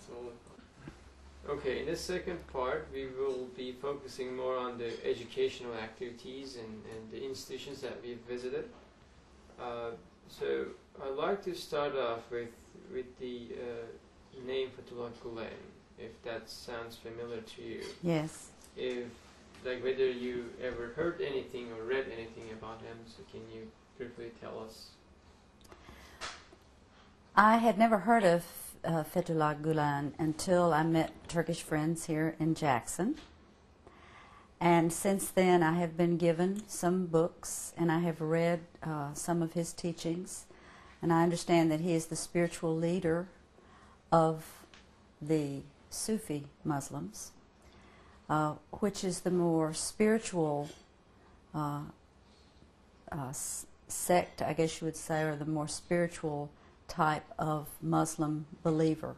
totally fine. Okay, in the second part, we will be focusing more on the educational activities and the institutions that we've visited. So I'd like to start off with the name Fethullah Gulen, if that sounds familiar to you. Yes. If, like, whether you ever heard anything or read anything about him, so can you briefly tell us? I had never heard of Fethullah Gulen until I met Turkish friends here in Jackson. And since then I have been given some books and I have read some of his teachings. And I understand that he is the spiritual leader of the Sufi Muslims, which is the more spiritual sect, I guess you would say, or the more spiritual type of Muslim believer.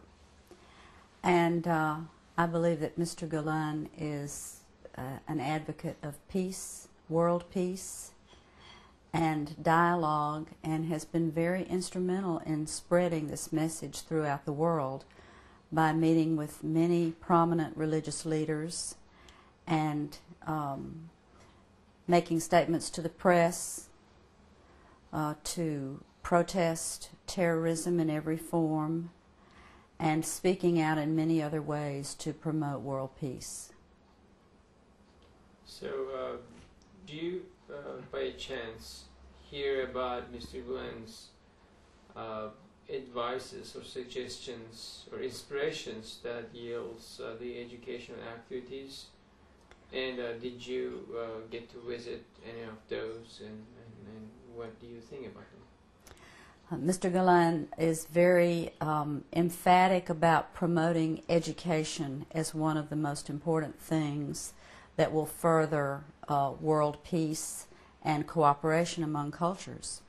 And I believe that Mr. Gulen is an advocate of peace, world peace, and dialogue, and has been very instrumental in spreading this message throughout the world by meeting with many prominent religious leaders and making statements to the press to protest terrorism in every form, and speaking out in many other ways to promote world peace. So, do you, by chance, hear about Mr. Gulen's advices or suggestions or inspirations that yields the educational activities? And did you get to visit any of those, and what do you think about them? Mr. Gulen is very emphatic about promoting education as one of the most important things that will further world peace and cooperation among cultures.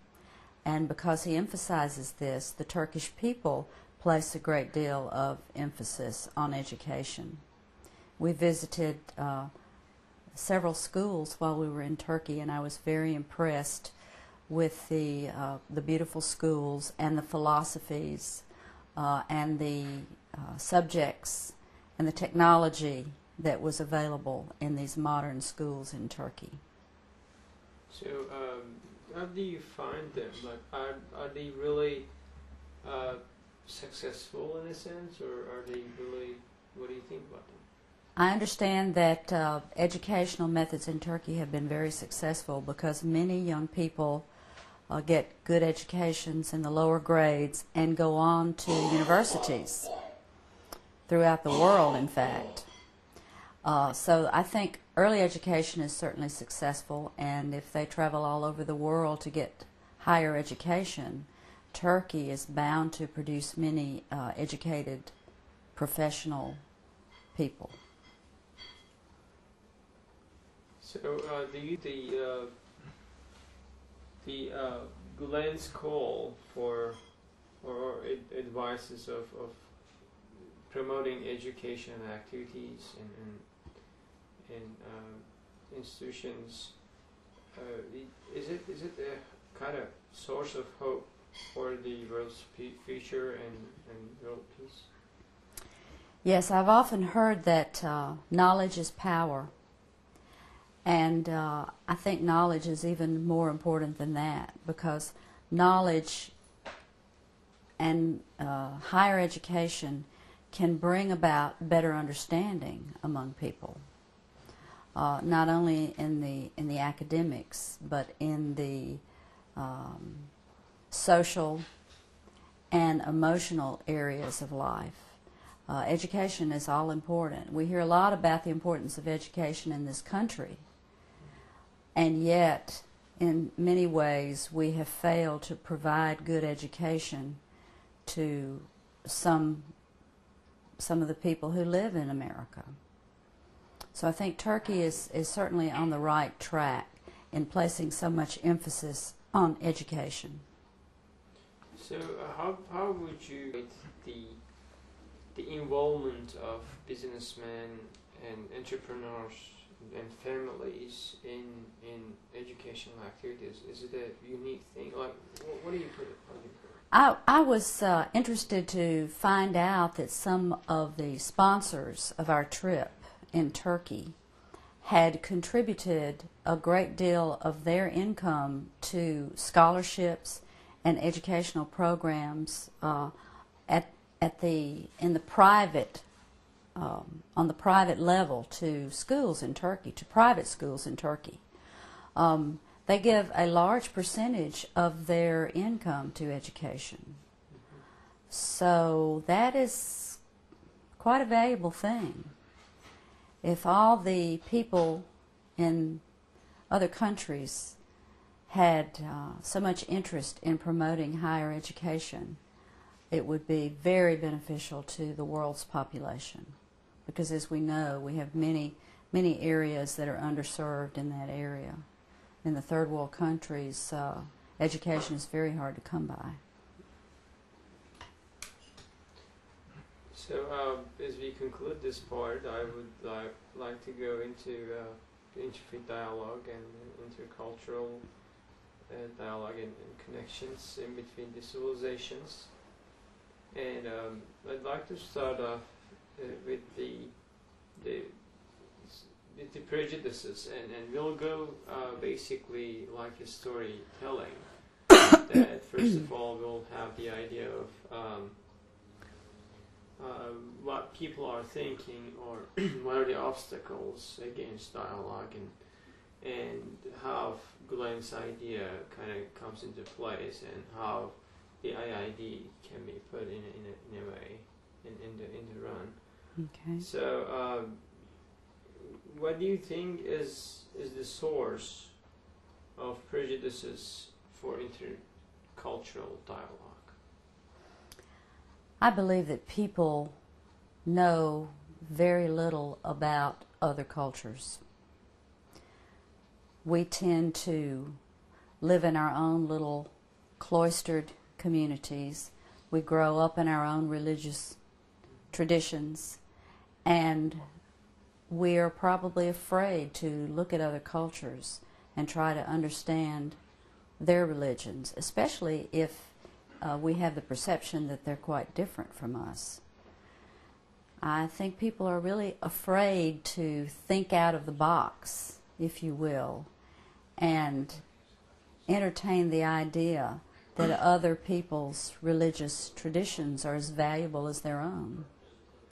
And because he emphasizes this, the Turkish people place a great deal of emphasis on education. We visited several schools while we were in Turkey, and I was very impressed with the beautiful schools and the philosophies and the subjects and the technology that was available in these modern schools in Turkey. So, how do you find them? Like, are they really successful in a sense, or are they really? What do you think about them? I understand that educational methods in Turkey have been very successful because many young people get good educations in the lower grades and go on to universities throughout the world, in fact. So I think early education is certainly successful, and if they travel all over the world to get higher education, Turkey is bound to produce many educated professional people. So, do you the Gulen's call for or advices of promoting education activities in institutions, is it a kind of source of hope for the world's future and world peace? Yes, I've often heard that knowledge is power. And I think knowledge is even more important than that, because knowledge and higher education can bring about better understanding among people, not only in the academics, but in the social and emotional areas of life. Education is all important. We hear a lot about the importance of education in this country. And yet, in many ways, we have failed to provide good education to some of the people who live in America. So I think Turkey is certainly on the right track in placing so much emphasis on education. So how would you rate the involvement of businessmen and entrepreneurs and families in educational activities? Is it a unique thing? Like, what do you put it? I was interested to find out that some of the sponsors of our trip in Turkey had contributed a great deal of their income to scholarships and educational programs in the private on the private level to schools in Turkey, to private schools in Turkey. They give a large percentage of their income to education. So that is quite a valuable thing. If all the people in other countries had so much interest in promoting higher education, it would be very beneficial to the world's population. Because as we know, we have many areas that are underserved in that area. In the third world countries, education is very hard to come by. So as we conclude this part, I would like to go into the interfaith dialogue and intercultural dialogue and connections in between the civilizations. And I'd like to start off with the prejudices, and we'll go basically like a storytelling. That first of all, we'll have the idea of what people are thinking, or what are the obstacles against dialogue, and how Gulen's idea kind of comes into place, and how the IID can be put in a way in the run. Okay. So, what do you think is the source of prejudices for intercultural dialogue? I believe that people know very little about other cultures. We tend to live in our own little cloistered communities. We grow up in our own religious traditions, and we are probably afraid to look at other cultures and try to understand their religions, especially if we have the perception that they're quite different from us. I think people are really afraid to think out of the box, if you will, and entertain the idea that other people's religious traditions are as valuable as their own.